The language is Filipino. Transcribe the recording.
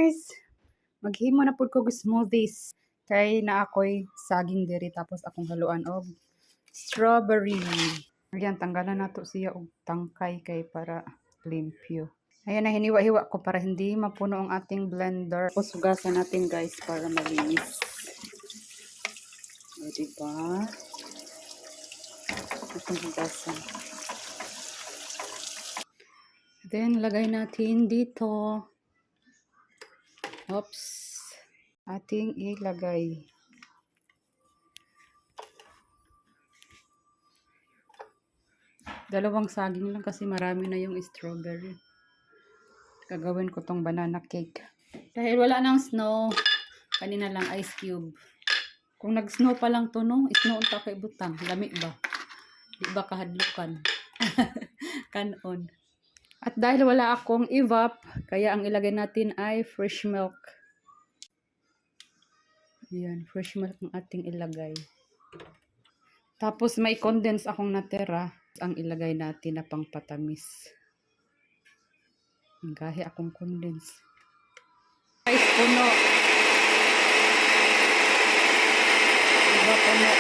guys! Maghimo na pud ko og smoothies. Kay na ako'y saging diri tapos akong haluan og strawberry. Ayan, tanggalan nato siya og tangkay kay para limpyo. Ayan na, hiniwa-hiwa ko para hindi mapuno ang ating blender. Tapos hugasan natin guys para malinis. O, diba? Itong hugasan. Then, lagay natin dito. Oops. Ating ilagay. Dalawang saging lang kasi marami na yung strawberry. Gagawin ko tong banana cake. Dahil wala nang snow, kanina lang ice cube. Kung nag-snow pa lang to, no? Snow unta kay butang. Lami ba? Di ba kahadlukan? Kanon. At dahil wala akong evap, kaya ang ilagay natin ay fresh milk. Ayan, fresh milk ang ating ilagay. Tapos may condense akong natira. Ang ilagay natin na pangpatamis. Gahi akong condense. Guys, puno. Diba puno?